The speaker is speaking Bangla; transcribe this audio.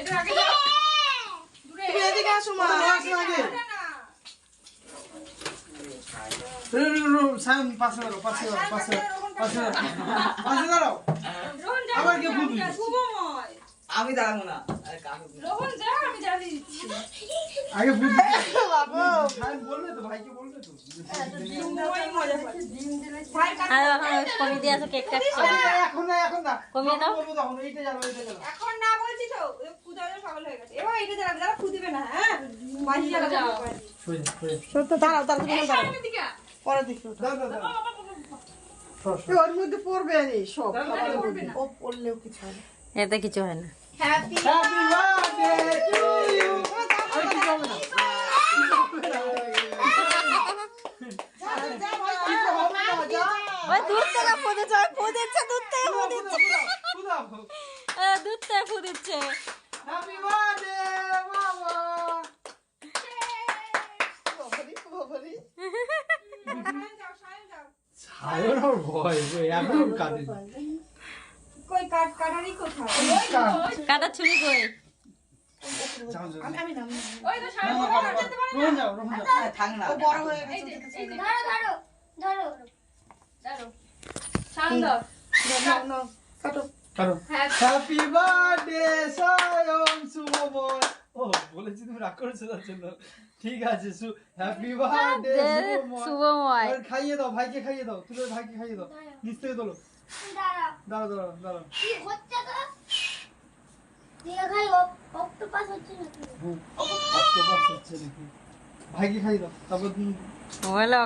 এটা আগে যাও দূরে এদিকে আসো মা আসো আগে সায়ন পাশে দাঁড়াও আবার কে ফুটবি শুভময় আমি দাঁড়াবো না রোহন যা আমি জানি দিচ্ছি আগে ফুটবি বাবা সায়ন বলবে তো ভাইকে বলবে তো শুভময় মজা পাচ্ছে ডিম দিলে ভাই কমিয়ে দিয়ে আসো কেক কাটছে এখন না কমিয়ে দাও বলবো তখন এইটা জানো এখন না বলছি তো পূজাও সকাল হয়ে গেছে এবার এটা যারা যারা ফুদিবে না হ্যাঁ বাজি যারা সত্য দাঁড়াও পরে দেখো ওর মধ্যে পড়বে নি সব ও পড়লেও কিছু হয় না এতে কিছু হয় না হ্যাপি বার্থডে টু ইউ আর কি হবে না ওই দুধ থেকে ফুদিচ্ছে দুধ থেকে ফুদিচ্ছে হ্যাপি বার্থডে মামা বাবারি ছায়র ভয় এখন কাঁদে কই কাটারি কোথায় কাটা ছুরি কই আমি নাম ওই তো রোহন যাও থাক না ও বড় হয়ে গেছে কারো হ্যাপি বার্থডে সায়ন শুভময় ও বলেছি তুমি রাগ করেছো তার জন্য ঠিক আছে হ্যাপি বার্থডে শুভময় শুভময় আর খাইয়ে দাও ভাইকে খাইয়ে দাও তুলে ভাইকে খাইয়ে দাও নিচ থেকে তোলো দাঁড়াও কি হচ্ছে তো দিয়ে খাই অক্টোপাস হচ্ছে নাকি অক্টোপাস হচ্ছে নাকি ভাইকে খাইয়ে দাও তারপর বলে